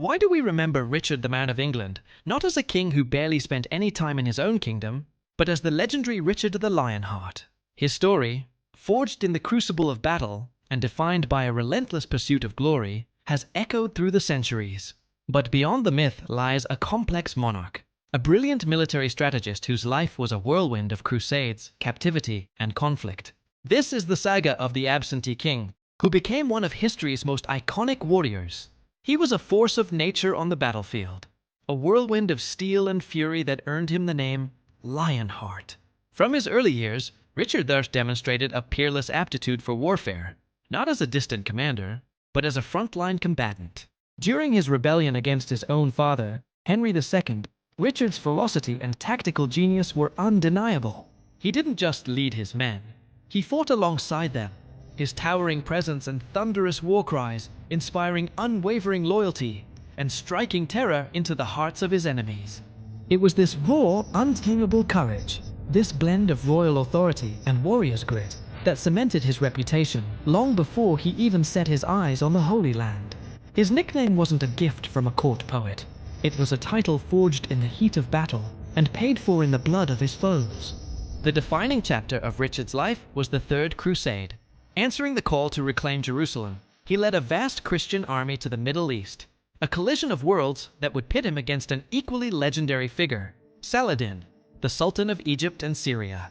Why do we remember Richard the Man of England, not as a king who barely spent any time in his own kingdom, but as the legendary Richard the Lionheart? His story, forged in the crucible of battle and defined by a relentless pursuit of glory, has echoed through the centuries. But beyond the myth lies a complex monarch, a brilliant military strategist whose life was a whirlwind of crusades, captivity, and conflict. This is the saga of the Absentee king, who became one of history's most iconic warriors. He was a force of nature on the battlefield, a whirlwind of steel and fury that earned him the name Lionheart. From his early years, Richard thus demonstrated a peerless aptitude for warfare, not as a distant commander, but as a frontline combatant. During his rebellion against his own father, Henry II, Richard's ferocity and tactical genius were undeniable. He didn't just lead his men, he fought alongside them, his towering presence and thunderous war cries inspiring unwavering loyalty and striking terror into the hearts of his enemies. It was this raw, untamable courage, this blend of royal authority and warrior's grit, that cemented his reputation long before he even set his eyes on the Holy Land. His nickname wasn't a gift from a court poet. It was a title forged in the heat of battle and paid for in the blood of his foes. The defining chapter of Richard's life was the Third Crusade. Answering the call to reclaim Jerusalem, he led a vast Christian army to the Middle East, a collision of worlds that would pit him against an equally legendary figure, Saladin, the Sultan of Egypt and Syria.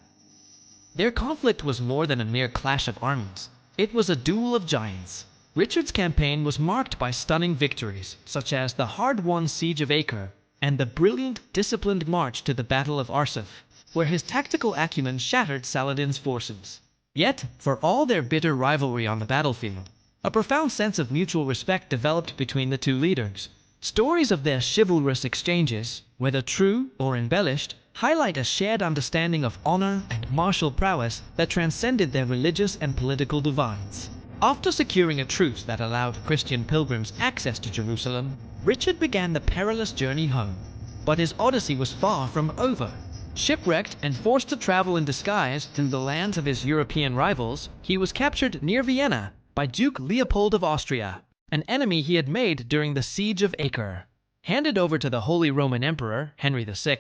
Their conflict was more than a mere clash of armies. It was a duel of giants. Richard's campaign was marked by stunning victories, such as the hard-won siege of Acre and the brilliant, disciplined march to the Battle of Ransom, where his tactical acumen shattered Saladin's forces. Yet, for all their bitter rivalry on the battlefield, a profound sense of mutual respect developed between the two leaders. Stories of their chivalrous exchanges, whether true or embellished, highlight a shared understanding of honor and martial prowess that transcended their religious and political divides. After securing a truce that allowed Christian pilgrims access to Jerusalem, Richard began the perilous journey home. But his odyssey was far from over. Shipwrecked and forced to travel in disguise through the lands of his European rivals, he was captured near Vienna by Duke Leopold of Austria, an enemy he had made during the siege of Acre. Handed over to the Holy Roman Emperor, Henry VI,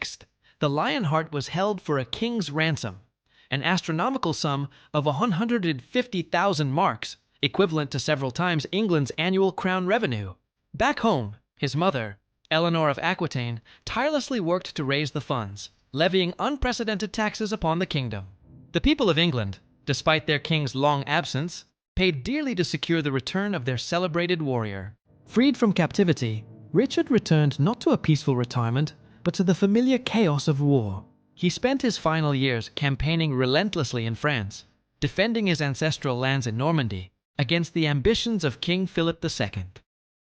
the Lionheart was held for a king's ransom, an astronomical sum of 150,000 marks, equivalent to several times England's annual crown revenue. Back home, his mother, Eleanor of Aquitaine, tirelessly worked to raise the funds, levying unprecedented taxes upon the kingdom. The people of England, despite their king's long absence, paid dearly to secure the return of their celebrated warrior. Freed from captivity, Richard returned not to a peaceful retirement, but to the familiar chaos of war. He spent his final years campaigning relentlessly in France, defending his ancestral lands in Normandy against the ambitions of King Philip II.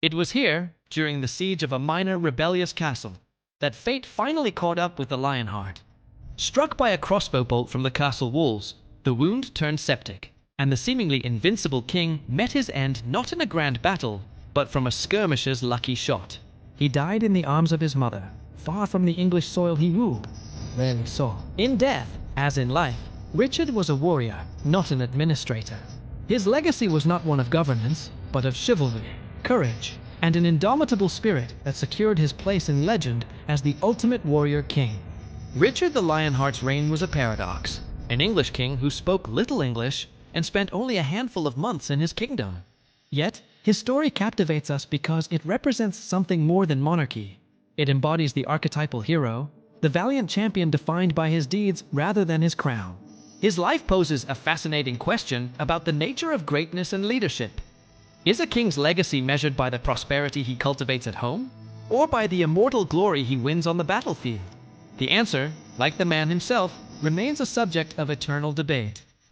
It was here, during the siege of a minor rebellious castle, that fate finally caught up with the Lionheart. Struck by a crossbow bolt from the castle walls, the wound turned septic, and the seemingly invincible king met his end not in a grand battle, but from a skirmisher's lucky shot. He died in the arms of his mother, far from the English soil he ruled. Rarely saw. In death, as in life, Richard was a warrior, not an administrator. His legacy was not one of governance, but of chivalry, courage, and an indomitable spirit that secured his place in legend as the ultimate warrior king. Richard the Lionheart's reign was a paradox, an English king who spoke little English and spent only a handful of months in his kingdom. Yet, his story captivates us because it represents something more than monarchy. It embodies the archetypal hero, the valiant champion defined by his deeds rather than his crown. His life poses a fascinating question about the nature of greatness and leadership. Is a king's legacy measured by the prosperity he cultivates at home, or by the immortal glory he wins on the battlefield? The answer, like the man himself, remains a subject of eternal debate.